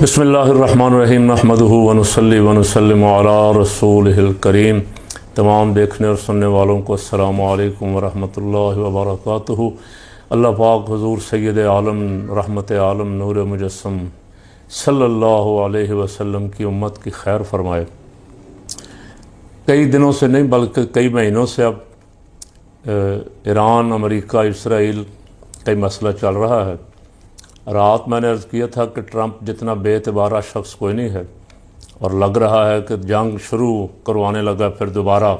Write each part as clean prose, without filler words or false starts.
बिस्मिल्लाहिर्रहमानिर्रहीम नहमदुहु व नुसल्ली व नुसल्लिमु अला रसूलिहिल करीम। तमाम देखने और सुनने वालों को अस्सलामु अलैकुम व रहमतुल्लाहि व बरकातुहू। अल्लाह पाक हुज़ूर सय्यद आलम रहमत आलम नूर मुजस्सम सल्लल्लाहु अलैहि वसल्लम की उम्मत की खैर फरमाए। कई दिनों से नहीं बल्कि कई महीनों से अब ईरान, अमेरिका, इसराइल का मसला चल रहा है। रात मैंने अर्ज़ किया था कि ट्रंप जितना बेतबारा शख्स कोई नहीं है और लग रहा है कि जंग शुरू करवाने लगा फिर दोबारा।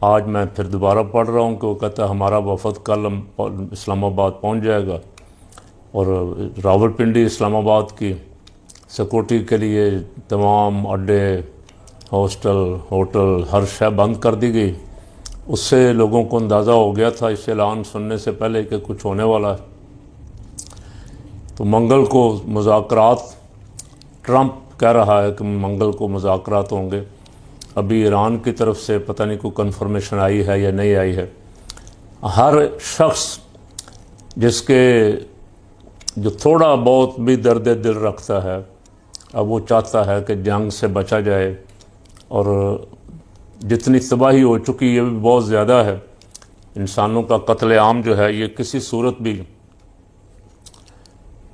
आज मैं फिर दोबारा पढ़ रहा हूँ कि वो कहता है हमारा वफद कल इस्लामाबाद पहुँच जाएगा और रावलपिंडी इस्लामाबाद की सिक्योरिटी के लिए तमाम अड्डे, हॉस्टल, होटल, हर शय बंद कर दी गई। उससे लोगों को अंदाज़ा हो गया था इस ऐलान सुनने से पहले कि कुछ होने वाला है। तो मंगल को मुज़ाकरात, ट्रंप कह रहा है कि मंगल को मुज़ाकरात होंगे। अभी ईरान की तरफ से पता नहीं कोई कन्फर्मेशन आई है या नहीं आई है। हर शख्स जिसके जो थोड़ा बहुत भी दर्द दिल रखता है, अब वो चाहता है कि जंग से बचा जाए। और जितनी तबाही हो चुकी है भी बहुत ज़्यादा है। इंसानों का कत्लेआम जो है ये किसी सूरत भी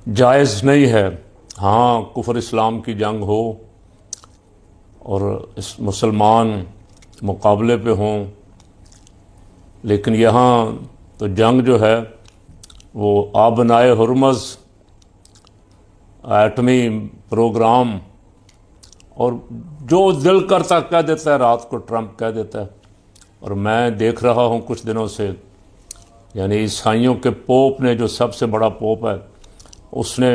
जायज़ नहीं है। हाँ, कुफर इस्लाम की जंग हो और इस मुसलमान मुकाबले पे हों, लेकिन यहाँ तो जंग जो है वो आबनाए हुर्मज़, एटमी प्रोग्राम, और जो दिल करता कह देता है रात को ट्रंप कह देता है। और मैं देख रहा हूँ कुछ दिनों से, यानी ईसाइयों के पोप ने, जो सबसे बड़ा पोप है, उसने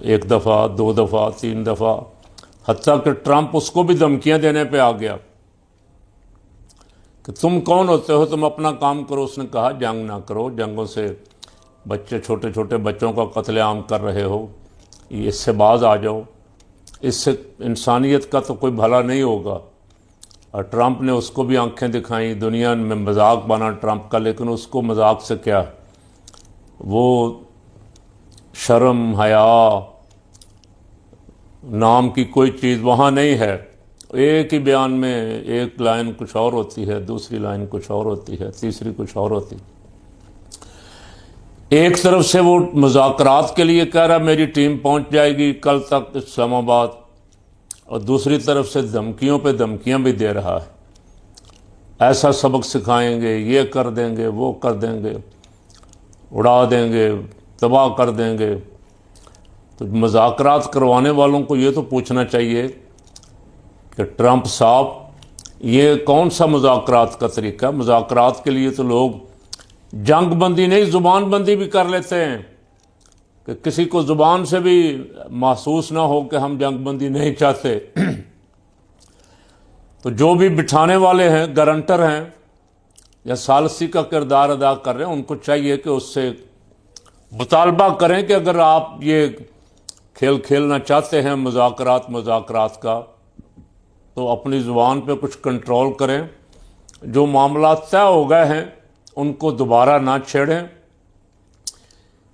एक दफ़ा, दो दफ़ा, तीन दफ़ा, हत्ता कि ट्रंप उसको भी धमकियां देने पे आ गया कि तुम कौन होते हो, तुम अपना काम करो। उसने कहा जंग ना करो, जंगों से बच्चे, छोटे छोटे बच्चों का कत्लेआम कर रहे हो, इससे बाज आ जाओ, इससे इंसानियत का तो कोई भला नहीं होगा। और ट्रंप ने उसको भी आंखें दिखाई, दुनिया में मजाक बना ट्रंप का, लेकिन उसको मजाक से क्या, वो शर्म हया नाम की कोई चीज़ वहाँ नहीं है। एक ही बयान में एक लाइन कुछ और होती है, दूसरी लाइन कुछ और होती है, तीसरी कुछ और होती है। एक तरफ से वो मुज़ाकरात के लिए कह रहा मेरी टीम पहुँच जाएगी कल तक इस्लामाबाद, और दूसरी तरफ से धमकियों पे धमकियाँ भी दे रहा है, ऐसा सबक सिखाएंगे, ये कर देंगे, वो कर देंगे, उड़ा देंगे, तबाह कर देंगे। तो मुज़ाकरात करवाने वालों को ये तो पूछना चाहिए कि ट्रंप साहब, ये कौन सा मुज़ाकरात का तरीका? मुज़ाकरात के लिए तो लोग जंग बंदी नहीं, ज़ुबान बंदी भी कर लेते हैं कि किसी को ज़ुबान से भी महसूस ना हो कि हम जंग बंदी नहीं चाहते। तो जो भी बिठाने वाले हैं, गारंटर हैं या सालसी का किरदार अदा कर रहे हैं, उनको चाहिए कि उससे मुतालबा करें कि अगर आप ये खेल खेलना चाहते हैं मुज़ाकरात का, तो अपनी ज़ुबान पे कुछ कंट्रोल करें। जो मामला तय हो गए हैं उनको दोबारा ना छेड़ें।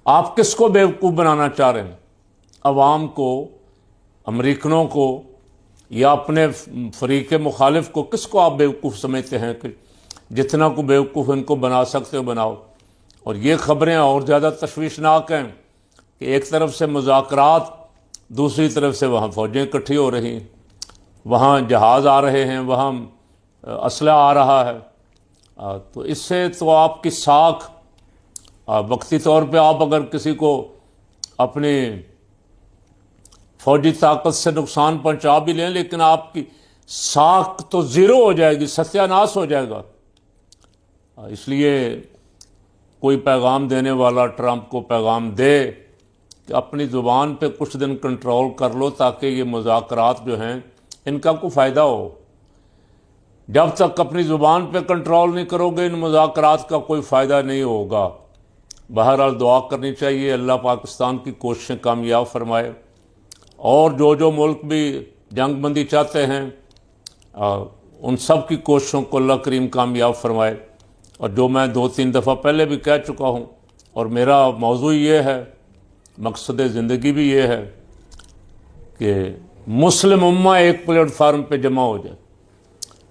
आप किसको बेवकूफ़ बनाना चाह रहे हैं? अवाम को, अमरीकनों को, या अपने फरीक़ मुखालिफ को? किसको आप बेवकूफ़ समझते हैं कि जितना को बेवकूफ़ इनको बना सकते हो बनाओ? और ये ख़बरें और ज़्यादा तशवीशनाक हैं कि एक तरफ से मुज़ाकरात, दूसरी तरफ से वहाँ फ़ौजें इकट्ठी हो रही, वहाँ जहाज़ आ रहे हैं, वहाँ असला आ रहा है। तो इससे तो आपकी साख, वक्ती तौर पे आप अगर किसी को अपनी फ़ौजी ताकत से नुकसान पहुँचा भी लें, लेकिन आपकी साख तो ज़ीरो हो जाएगी, सत्यानाश हो जाएगा। इसलिए कोई पैगाम देने वाला ट्रंप को पैगाम दे कि अपनी ज़ुबान पे कुछ दिन कंट्रोल कर लो, ताकि ये मुज़ाकरात जो हैं इनका कोई फ़ायदा हो। जब तक अपनी ज़ुबान पे कंट्रोल नहीं करोगे, इन मुज़ाकरात का कोई फ़ायदा नहीं होगा। बहरहाल दुआ करनी चाहिए, अल्लाह पाकिस्तान की कोशिशें कामयाब फरमाए, और जो मुल्क भी जंग बंदी चाहते हैं उन सब की कोशिशों को अल्लाह करीम कामयाब फरमाए। और जो मैं 2-3 दफ़ा पहले भी कह चुका हूँ, और मेरा मौजू ये है, मकसद ज़िंदगी भी ये है कि मुस्लिम उम्मा एक प्लेटफार्म पे जमा हो जाए।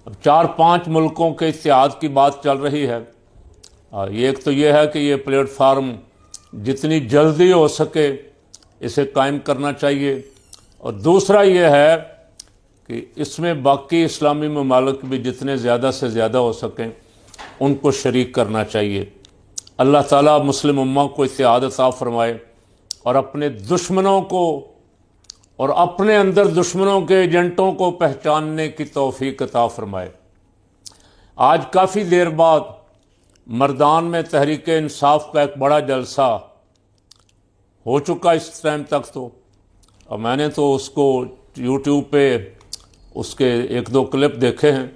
अब 4-5 मुल्कों के इत्तेहाद की बात चल रही है। एक तो ये है कि ये प्लेटफार्म जितनी जल्दी हो सके इसे कायम करना चाहिए, और दूसरा ये है कि इसमें बाकी इस्लामी ममालिक भी जितने ज़्यादा से ज़्यादा हो सकें उनको शरीक करना चाहिए। अल्लाह ताला मुस्लिम उम्मा को इत्तेहाद अता फरमाए और अपने दुश्मनों को और अपने अंदर दुश्मनों के एजेंटों को पहचानने की तौफीक अता फरमाए। आज काफ़ी देर बाद मर्दान में तहरीक इंसाफ का एक बड़ा जलसा हो चुका इस टाइम तक तो, और मैंने तो उसको यूट्यूब पे उसके 1-2 क्लिप देखे हैं।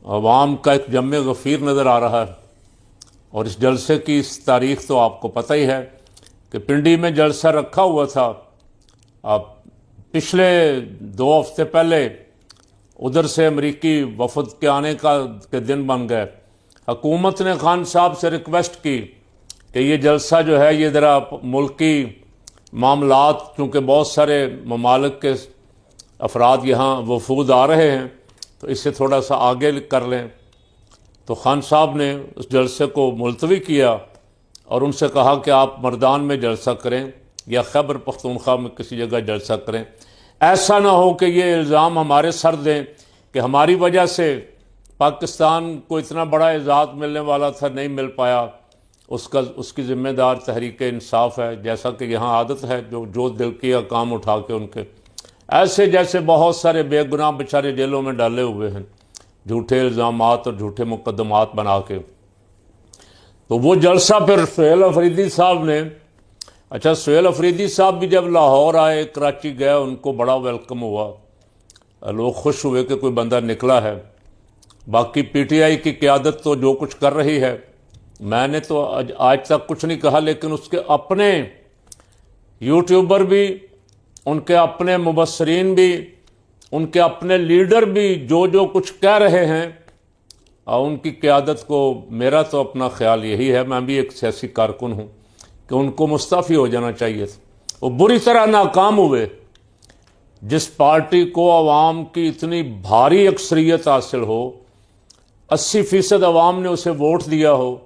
अवाम का एक जम्मे गफ़ीर नज़र आ रहा है। और इस जलसे की इस तारीख़ तो आपको पता ही है कि पिंडी में जलसा रखा हुआ था। अब पिछले 2 हफ्ते पहले उधर से अमरीकी वफद के आने के दिन बन गए। हुकूमत ने खान साहब से रिक्वेस्ट की कि ये जलसा जो है ये ज़रा मुल्की मामलात, चूँकि बहुत सारे ममालिक के अफराद यहाँ वफूद आ रहे हैं, तो इसे थोड़ा सा आगे कर लें। तो खान साहब ने उस जलसे को मुलतवी किया और उनसे कहा कि आप मर्दान में जलसा करें या खैबर पख्तूनख्वा में किसी जगह जलसा करें। ऐसा ना हो कि ये इल्ज़ाम हमारे सर दें कि हमारी वजह से पाकिस्तान को इतना बड़ा एजाज़ मिलने वाला था, नहीं मिल पाया। उसकी ज़िम्मेदार तहरीक इंसाफ है, जैसा कि यहाँ आदत है जो दिल किया काम उठा के उनके ऐसे जैसे बहुत सारे बेगुनाह बेचारे जेलों में डाले हुए हैं झूठे इल्ज़ामात और झूठे मुकदमात बना के। तो वो जलसा फिर सुहेल अफरीदी साहब ने, अच्छा सुहेल अफरीदी साहब भी जब लाहौर आए, कराची गए, उनको बड़ा वेलकम हुआ, लोग खुश हुए कि कोई बंदा निकला है। बाकी पीटीआई की क़यादत तो जो कुछ कर रही है, मैंने तो आज तक कुछ नहीं कहा, लेकिन उसके अपने यूट्यूबर भी, उनके अपने मुबस्सरीन भी, उनके अपने लीडर भी जो कुछ कह रहे हैं, और उनकी क़यादत को मेरा तो अपना ख्याल यही है, मैं भी एक सियासी कारकुन हूँ, कि उनको मुस्तफ़ी हो जाना चाहिए था। वो बुरी तरह नाकाम हुए। जिस पार्टी को अवाम की इतनी भारी अक्सरियत हासिल हो, 80% अवाम ने उसे वोट दिया हो,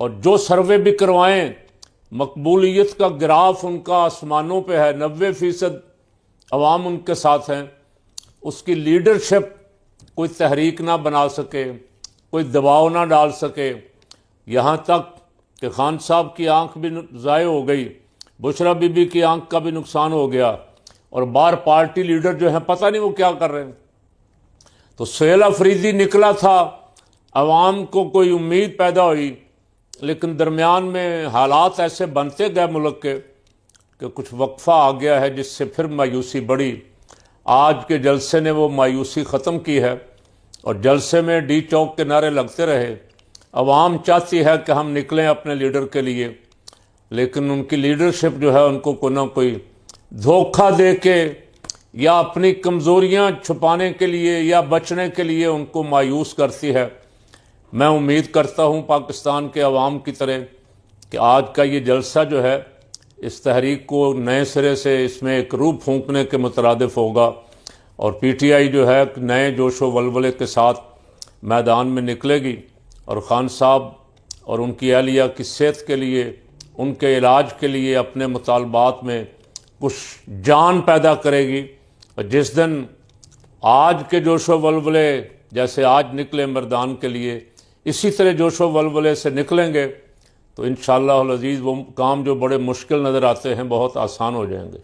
और जो सर्वे भी करवाएं मकबूलियत का ग्राफ उनका आसमानों पे है, 90% अवाम उनके साथ हैं, उसकी लीडरशिप कोई तहरीक ना बना सके, कोई दबाव ना डाल सके। यहाँ तक कि खान साहब की आंख भी ज़ाय हो गई, बुशरा बीबी की आंख का भी नुकसान हो गया, और बाहर पार्टी लीडर जो हैं पता नहीं वो क्या कर रहे हैं। तो सुहेल अफरीदी निकला था, अवाम को कोई उम्मीद पैदा हुई, लेकिन दरमियान में हालात ऐसे बनते गए मुल्क के कि कुछ वक्फा आ गया है, जिससे फिर मायूसी बढ़ी। आज के जलसे ने वो मायूसी ख़त्म की है, और जलसे में डी चौक के नारे लगते रहे। अवाम चाहती है कि हम निकलें अपने लीडर के लिए, लेकिन उनकी लीडरशिप जो है उनको कोई ना कोई धोखा दे के या अपनी कमज़ोरियां छुपाने के लिए या बचने के लिए उनको मायूस करती है। मैं उम्मीद करता हूं पाकिस्तान के अवाम की तरह कि आज का ये जलसा जो है इस तहरीक को नए सिरे से इसमें एक रूह फूंकने के मुतरादिफ होगा, और पीटीआई जो है नए जोशो वलवले के साथ मैदान में निकलेगी, और खान साहब और उनकी अहलिया की सेहत के लिए, उनके इलाज के लिए अपने मुतालबात में कुछ जान पैदा करेगी। और जिस दिन आज के जोशो वलवले जैसे आज निकले मैदान के लिए, इसी तरह जोशो वलवले से निकलेंगे, तो इंशाअल्लाह अज़ीज़ वो काम जो बड़े मुश्किल नज़र आते हैं बहुत आसान हो जाएंगे।